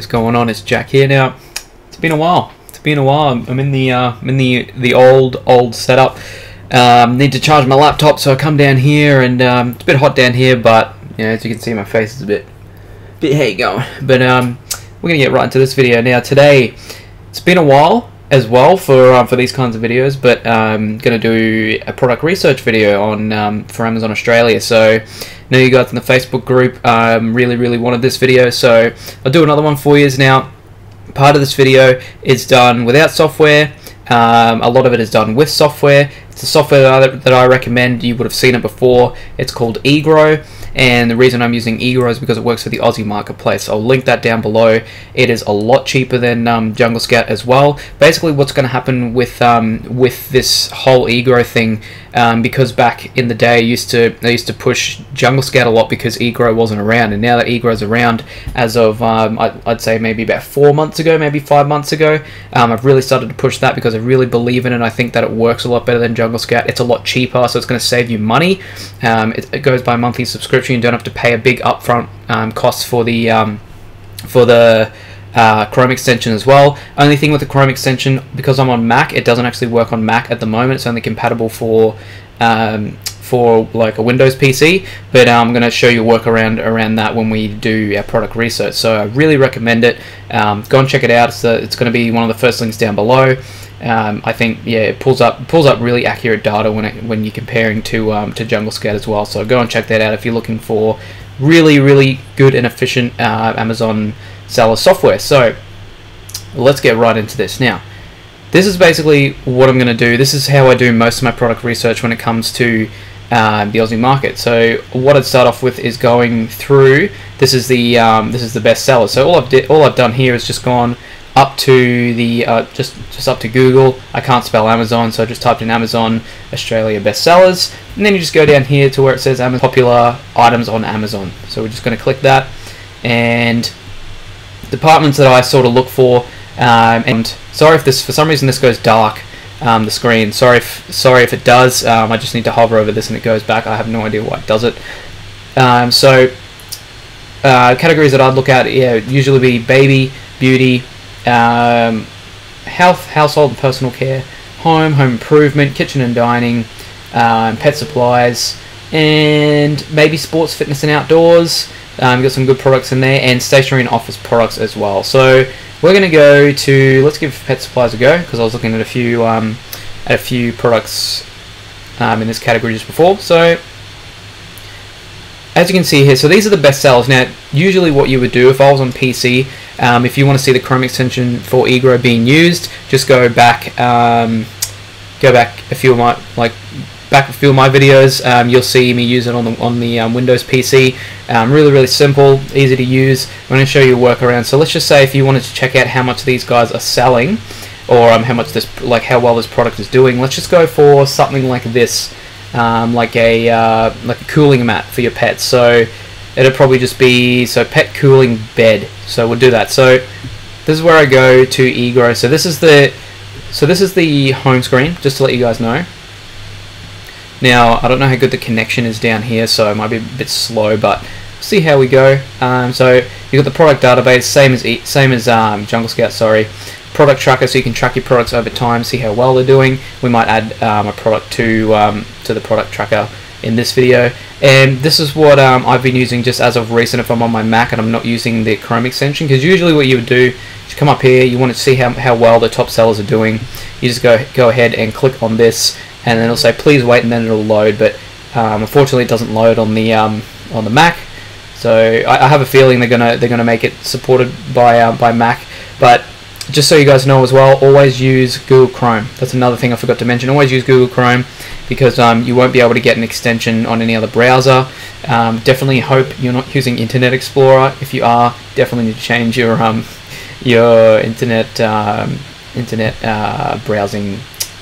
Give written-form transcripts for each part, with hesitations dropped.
What's going on? It's Jack here. Now, it's been a while. I'm in the old setup. Need to charge my laptop, so I come down here, and it's a bit hot down here. But you know, as you can see, my face is a bit hey going. But we're gonna get right into this video now. Today, it's been a while as well for these kinds of videos, but I'm gonna do a product research video on for Amazon Australia. So I know you guys in the Facebook group really wanted this video, so I'll do another one for you. Now, part of this video is done without software. A lot of it is done with software. It's a software that I recommend. You would have seen it before. It's called eGrow, and the reason I'm using eGrow is because it works for the Aussie marketplace. I'll link that down below. It is a lot cheaper than Jungle Scout as well. Basically, what's going to happen with this whole eGrow thing, because back in the day, they used to push Jungle Scout a lot because eGrow wasn't around, and now that eGrow's around, as of I'd say maybe about 4 months ago, maybe 5 months ago, I've really started to push that because I really believe in it. I think that it works a lot better than Jungle Scout. It's a lot cheaper, so it's going to save you money. It goes by monthly subscription. You don't have to pay a big upfront cost for the Chrome extension as well. Only thing with the Chrome extension, because I'm on Mac, it doesn't actually work on Mac at the moment. It's only compatible for like a Windows PC, but I'm going to show you a workaround around that when we do our product research. So I really recommend it. Go and check it out. It's going to be one of the first links down below. I think, yeah, it pulls up really accurate data when you're comparing to Jungle Scout as well. So go and check that out if you're looking for really good and efficient Amazon seller software. So let's get right into this now. This is basically what I'm going to do. This is how I do most of my product research when it comes to the Aussie market. So what I'd start off with is going through. This is the best seller. So all I've done here is just gone up to the just up to Google. I can't spell Amazon, so I just typed in Amazon Australia bestsellers, and then you just go down here to where it says Amazon popular items on Amazon. So we're just going to click that, and departments that I sort of look for. And sorry if this, for some reason, this goes dark, the screen. Sorry if it does. I just need to hover over this and it goes back. I have no idea why it does it. Categories that I'd look at, yeah, usually be baby, beauty, health, household and personal care, home improvement, kitchen and dining, pet supplies, and maybe sports, fitness and outdoors. Got some good products in there, and stationery and office products as well. So we're going to go to, let's give pet supplies a go, because I was looking at a few products in this category just before. So as you can see here, so these are the best sellers. Now, usually what you would do if I was on PC, if you want to see the Chrome extension for eGrow being used, just go back a few of my videos. You'll see me use it on the Windows PC. Really simple, easy to use. I'm going to show you a workaround. So let's just say if you wanted to check out how much these guys are selling, or how well this product is doing. Let's just go for something like this. Like a cooling mat for your pets. So it'll probably just be pet cooling bed. So we'll do that. So this is where I go to eGrow. So this is the home screen, just to let you guys know. Now I don't know how good the connection is down here, so it might be a bit slow, but see how we go. So you've got the product database, same as Jungle Scout. Sorry. Product tracker, so you can track your products over time, see how well they're doing. We might add a product to the product tracker in this video, and this is what I've been using just as of recent if I'm on my Mac and I'm not using the Chrome extension, because usually what you would do is you come up here, you want to see how well the top sellers are doing. You just go ahead and click on this, and then it'll say please wait, and then it'll load. But unfortunately it doesn't load on the Mac, so I have a feeling they're gonna make it supported by Mac. But just so you guys know as well, always use Google Chrome. That's another thing I forgot to mention. Always use Google Chrome, because you won't be able to get an extension on any other browser. Definitely hope you're not using Internet Explorer. If you are, definitely need to change your internet browsing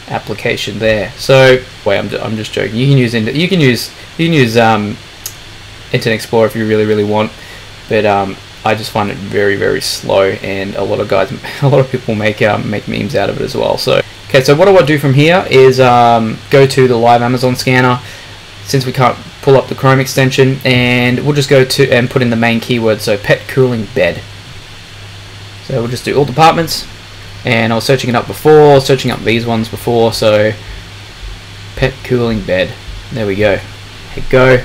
application there. So wait, I'm just joking. You can use Internet Explorer if you really want, but I just find it very slow, and a lot of people make memes out of it as well. So okay, so what I want to do from here is go to the live Amazon scanner, since we can't pull up the Chrome extension, and we'll just go to and put in the main keyword, so pet cooling bed. So we'll just do all departments, and I was searching it up before, searching up these ones before, so pet cooling bed. There we go. Hit go.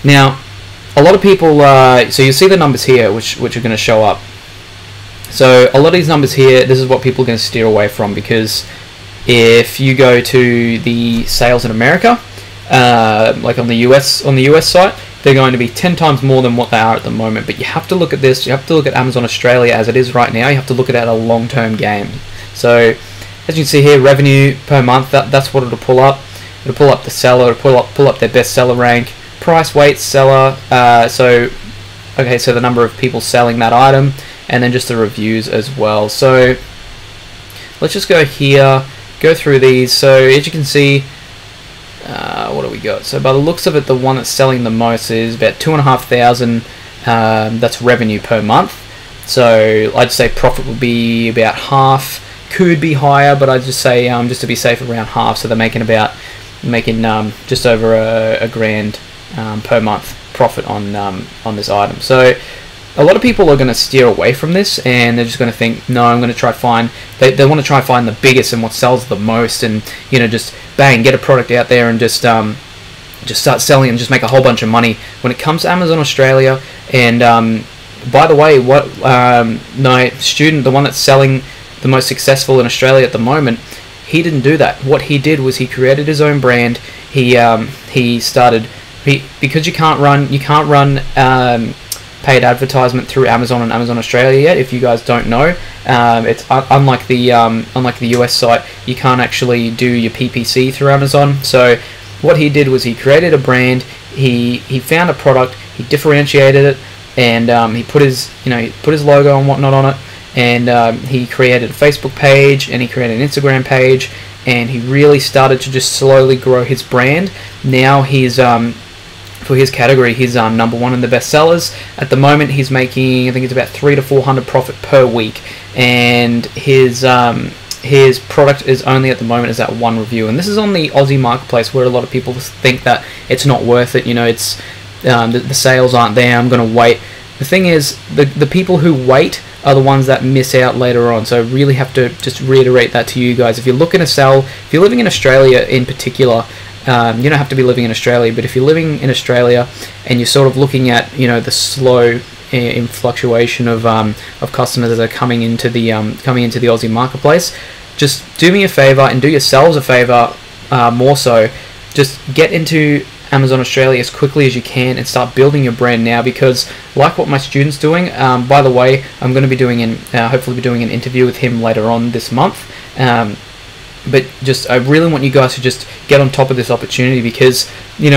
Now, a lot of people, so you see the numbers here, which are going to show up. So a lot of these numbers here, this is what people are going to steer away from, because if you go to the sales in America, like on the US site, they're going to be 10 times more than what they are at the moment. But you have to look at this, you have to look at Amazon Australia as it is right now, you have to look at it at a long-term game. So as you can see here, revenue per month, that's what it'll pull up. It'll pull up the seller, it'll pull up their best seller rank, price, weight, seller, so the number of people selling that item, and then just the reviews as well. So let's just go here, go through these. So as you can see, what do we got? So by the looks of it, the one that's selling the most is about 2,500. That's revenue per month. So I'd say profit would be about half. Could be higher, but I'd just say just to be safe, around half. So they're making just over a grand per month profit on this item. So a lot of people are going to steer away from this, and they're just going to think, no, I'm going to try find. They want to try find the biggest and what sells the most, and just bang, get a product out there and just start selling and just make a whole bunch of money. When it comes to Amazon Australia, and by the way, my student, the one that's selling the most successful in Australia at the moment, he didn't do that. What he did was he created his own brand. He started, because you can't run paid advertisement through Amazon and Amazon Australia yet. If you guys don't know, it's unlike the US site, you can't actually do your PPC through Amazon. So what he did was he created a brand. He found a product. He differentiated it, and he put his logo and whatnot on it. And he created a Facebook page, and he created an Instagram page, and he really started to just slowly grow his brand. Now he's for his category, he's #1 in the best sellers. At the moment, he's making, I think it's about 300 to 400 profit per week, and his product is only at the moment is that one review. And this is on the Aussie marketplace, where a lot of people think that it's not worth it. It's the sales aren't there. I'm going to wait. The thing is, the people who wait are the ones that miss out later on. So I really have to just reiterate that to you guys. If you're looking to sell, if you're living in Australia in particular, you don't have to be living in Australia, but if you're living in Australia and you're sort of looking at the slow in fluctuation of customers that are coming into the Aussie marketplace, just do me a favor and do yourselves a favor, more so, just get into Amazon Australia as quickly as you can and start building your brand now, because like what my student's doing, by the way, I'm going to be hopefully be doing an interview with him later on this month. But I really want you guys to just get on top of this opportunity, because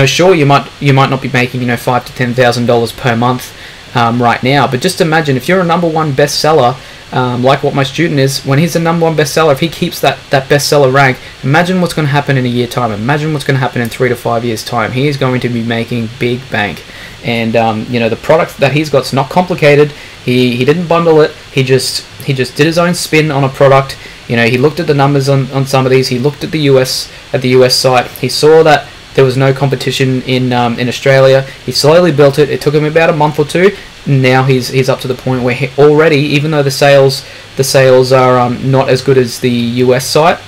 sure, you might not be making $5,000 to $10,000 per month right now, but just imagine if you're a #1 bestseller, like what my student is. When he's a #1 bestseller, if he keeps that bestseller rank, imagine what's going to happen in a year time. Imagine what's going to happen in 3 to 5 years time. He is going to be making big bank, and the product that he's got's not complicated. He didn't bundle it. He just did his own spin on a product. He looked at the numbers on some of these. He looked at the US site. He saw that there was no competition in Australia. He slowly built it. It took him about a month or two. Now he's up to the point where he already, even though the sales are not as good as the US site,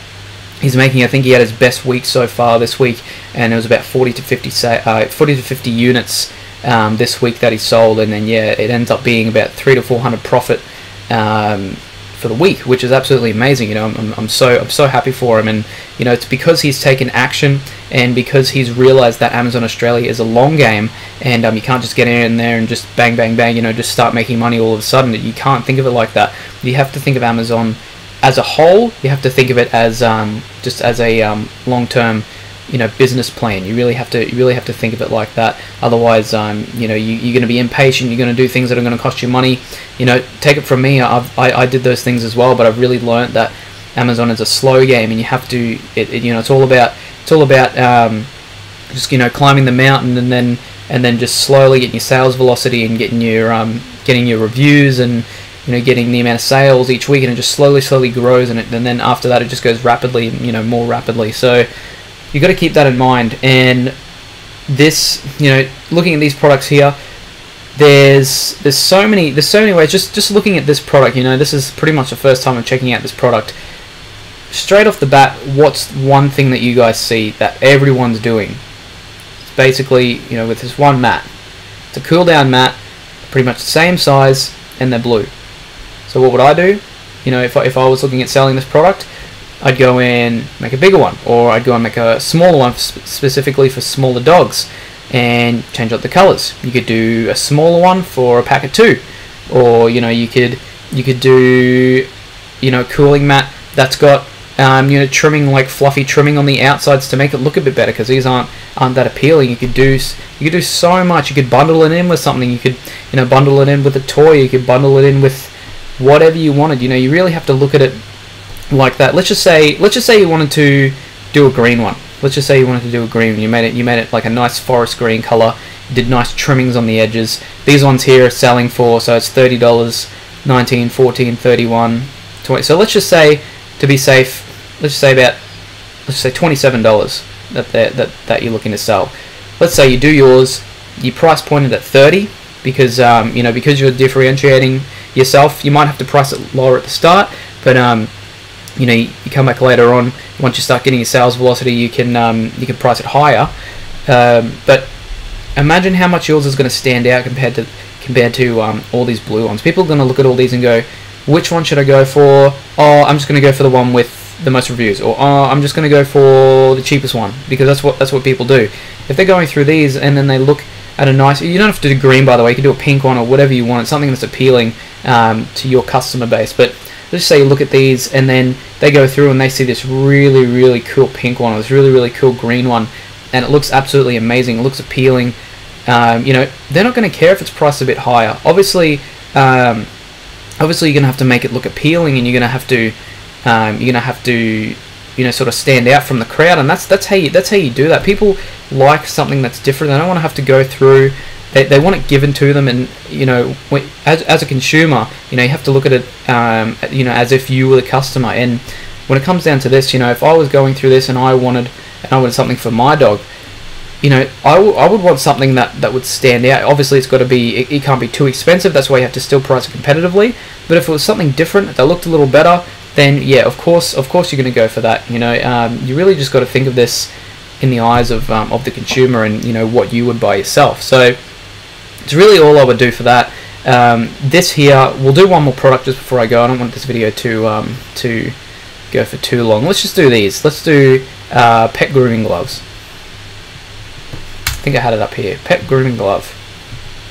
he's making, I think he had his best week so far this week, and it was about 40 to 50 units this week that he sold, and then it ends up being about 300 to 400 profit for the week, which is absolutely amazing. I'm so happy for him, and it's because he's taken action, and because he's realized that Amazon Australia is a long game, and you can't just get in there and just bang bang bang, just start making money all of a sudden. You can't think of it like that. You have to think of Amazon as a whole. You have to think of it as just as a long-term business plan. You really have to think of it like that. Otherwise, you're going to be impatient. You're going to do things that are going to cost you money. Take it from me. I did those things as well, but I've really learned that Amazon is a slow game, and you have to. It's all about just climbing the mountain, and then just slowly getting your sales velocity and getting your reviews and getting the amount of sales each week, and it just slowly grows, and then after that it just goes rapidly, more rapidly. So you've got to keep that in mind. And this, looking at these products here, there's so many ways. Just looking at this product, this is pretty much the first time I'm checking out this product. Straight off the bat, what's one thing that you guys see that everyone's doing? It's basically, with this one mat. It's a cool down mat, pretty much the same size, and they're blue. So what would I do? If I was looking at selling this product, I'd go and make a bigger one, or I'd go and make a smaller one specifically for smaller dogs, and change up the colors. You could do a smaller one for a pack of 2, or you could do a cooling mat that's got trimming, like fluffy trimming on the outsides to make it look a bit better, because these aren't that appealing. You could do so much. You could bundle it in with something. You could bundle it in with a toy. You could bundle it in with whatever you wanted. You really have to look at it like that. Let's just say you wanted to do a green one. Let's just say you wanted to do a green. You made it like a nice forest green color. You did nice trimmings on the edges. These ones here are selling for, so it's $30, $19, $14, $31, $20. So let's just say, to be safe, let's say $27 that you're looking to sell. Let's say you do yours, you price point it at $30, because because you're differentiating yourself. You might have to price it lower at the start, but you come back later on, once you start getting your sales velocity, you can price it higher. But imagine how much yours is going to stand out compared to all these blue ones. People are going to look at all these and go, which one should I go for? Oh, I'm just going to go for the one with the most reviews, or oh, I'm just going to go for the cheapest one, because that's what people do. If they're going through these and then they look at a nice, you don't have to do green, by the way, you can do a pink one or whatever you want, something that's appealing to your customer base. But let's just say you look at these and then they go through and they see this really, really cool pink one, or this really, really cool green one, and it looks absolutely amazing, it looks appealing. They're not going to care if it's priced a bit higher. Obviously you're going to have to make it look appealing, and you're going to have to sort of stand out from the crowd, and that's how you do that. People like something that's different. They don't want to have to go through. They want it given to them, and as a consumer, you have to look at it as if you were the customer. And when it comes down to this, if I was going through this and I wanted something for my dog, I would want something that would stand out. Obviously, it's got to be, it can't be too expensive. That's why you have to still price it competitively. But if it was something different that looked a little better, then yeah, of course you're going to go for that. You really just got to think of this in the eyes of the consumer, and what you would buy yourself. So it's really all I would do for that. This here, we'll do one more product just before I go. I don't want this video to go for too long. Let's just do these. Let's do pet grooming gloves. I think I had it up here. Pet grooming glove.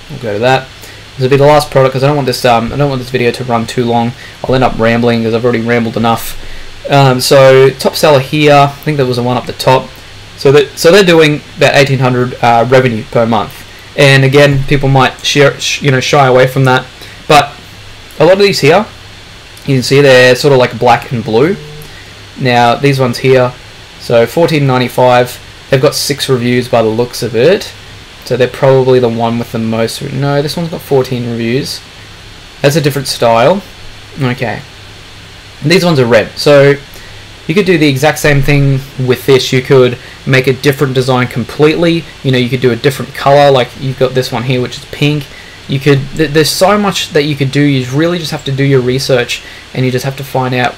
We'll go to that. This will be the last product, because I don't want this video to run too long. I'll end up rambling because I've already rambled enough. So top seller here, I think there was a one up the top. So they're doing about $1,800 revenue per month. And again, people might shy away from that. But a lot of these here, you can see they're sort of like black and blue. Now these ones here, so $14.95. They've got 6 reviews by the looks of it. So they're probably the one with the most. No, this one's got 14 reviews. That's a different style. Okay. And these ones are red. So you could do the exact same thing with this. You could make a different design completely. You could do a different color, like you've got this one here, which is pink. You could. There's so much that you could do. You really just have to do your research, and you just have to find out.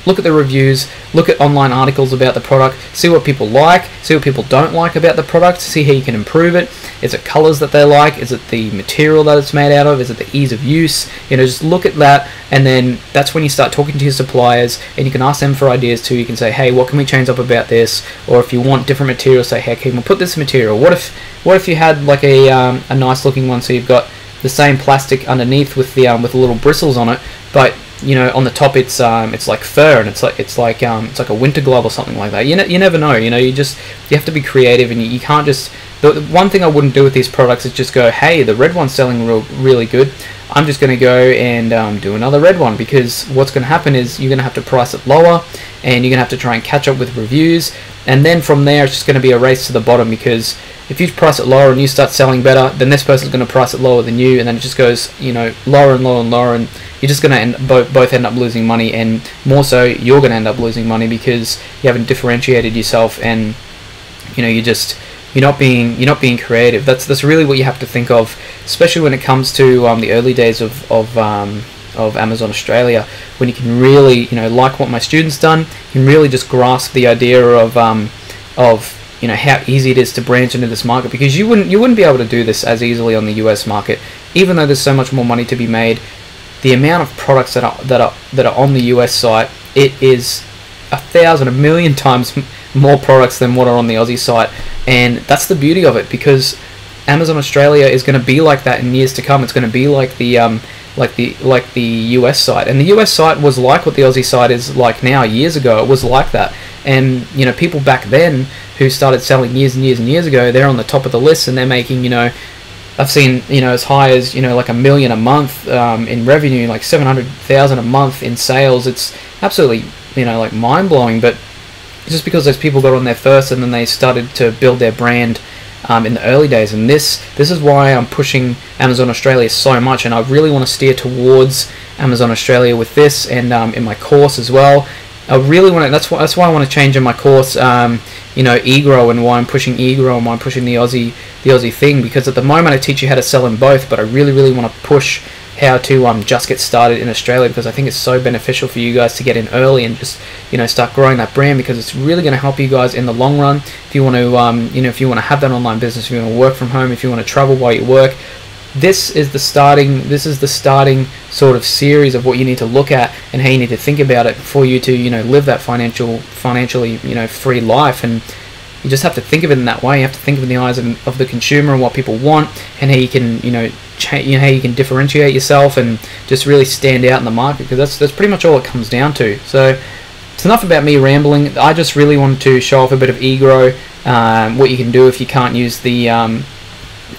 Look at the reviews, look at online articles about the product, see what people like, see what people don't like about the product, see how you can improve it. Is it colors that they like? Is it the material that it's made out of? Is it the ease of use? Just look at that, and then that's when you start talking to your suppliers, and you can ask them for ideas too. You can say, hey, what can we change up about this? Or if you want different material, say, hey, can we put this material? What if you had like a nice looking one, so you've got the same plastic underneath with the little bristles on it, but on the top it's like fur, and it's like a winter glove or something like that. You never know. You have to be creative, and you can't just. The one thing I wouldn't do with these products is just go, hey, the red one's selling really good, I'm just going to go and do another red one, because what's going to happen is you're going to have to price it lower, and you're going to have to try and catch up with reviews, and then from there it's just going to be a race to the bottom, because if you price it lower and you start selling better, then this person's going to price it lower than you, and then it just goes lower and lower and lower, and you're just going to both end up losing money, and more so you're going to end up losing money because you haven't differentiated yourself, and you're not being creative. That's really what you have to think of, especially when it comes to the early days of Amazon Australia, when you can really, like what my students done, you can really just grasp the idea of how easy it is to branch into this market, because you wouldn't be able to do this as easily on the US market, even though there's so much more money to be made. The amount of products that are on the US site, it is 1,000, 1,000,000 times more products than what are on the Aussie site, and that's the beauty of it, because Amazon Australia is going to be like that in years to come. It's going to be like the US site, and the US site was like what the Aussie site is like now. Years ago, it was like that, and people back then who started selling years and years and years ago, they're on the top of the list, and they're making I've seen as high as like $1 million a month in revenue, like 700,000 a month in sales. It's absolutely like mind blowing, but just because those people got on there first, and then they started to build their brand in the early days. And this is why I'm pushing Amazon Australia so much, and I really want to steer towards Amazon Australia with this, and in my course as well. I really want to. That's why I want to change in my course. eGrow, and why I'm pushing eGrow, and why I'm pushing the Aussie thing, because at the moment I teach you how to sell in both, but I really want to push how to just get started in Australia, because I think it's so beneficial for you guys to get in early and just start growing that brand, because it's really going to help you guys in the long run. If you want to if you want to have that online business, if you want to work from home, if you want to travel while you work, this is the starting sort of series of what you need to look at and how you need to think about it for you to live that financially free life. And you just have to think of it in that way. You have to think of it in the eyes of the consumer and what people want, and how you can how you can differentiate yourself and just really stand out in the market, because that's pretty much all it comes down to. So it's enough about me rambling. I just really wanted to show off a bit of eGrow, what you can do if you can't use the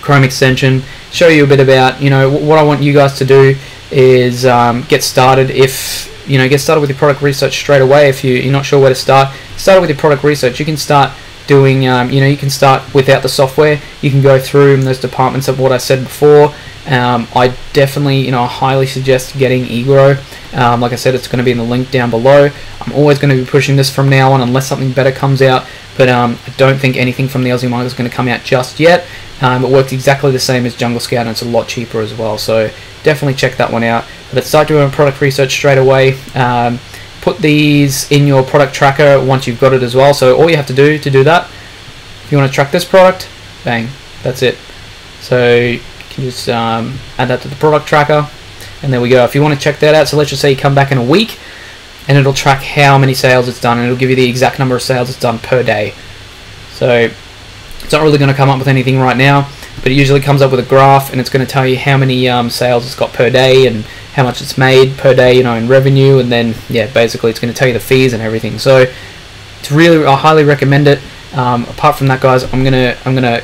Chrome extension. Show you a bit about what I want you guys to do is get started. Get started with your product research straight away. If you're not sure where to start with your product research. You can start doing you can start without the software. You can go through those departments of what I said before. I definitely highly suggest getting eGrow. Like I said, it's going to be in the link down below. I'm always going to be pushing this from now on, unless something better comes out, but I don't think anything from the Aussie market is going to come out just yet. It works exactly the same as Jungle Scout, and it's a lot cheaper as well, so definitely check that one out. But start doing product research straight away. Put these in your product tracker once you've got it as well. So all you have to do that, if you want to track this product, bang, that's it. So you can just add that to the product tracker, and there we go. If you want to check that out, so let's just say you come back in a week, and it'll track how many sales it's done, and it'll give you the exact number of sales it's done per day. So it's not really going to come up with anything right now, but it usually comes up with a graph, and it's going to tell you how many sales it's got per day, and how much it's made per day, in revenue, and then basically it's going to tell you the fees and everything. So it's really, I highly recommend it. Apart from that, guys, I'm gonna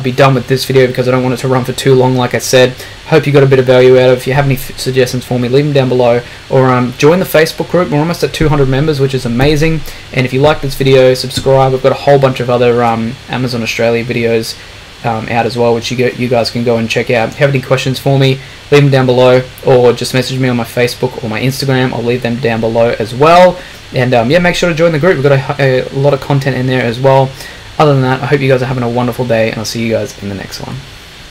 be done with this video, because I don't want it to run for too long. Like I said, hope you got a bit of value out of it. If you have any suggestions for me, leave them down below, or join the Facebook group. We're almost at 200 members, which is amazing. And if you like this video, subscribe. I've got a whole bunch of other Amazon Australia videos out as well, which you guys can go and check out. If you have any questions for me, leave them down below, or just message me on my Facebook or my Instagram. I'll leave them down below as well. And make sure to join the group. We've got a lot of content in there as well. Other than that, I hope you guys are having a wonderful day, and I'll see you guys in the next one.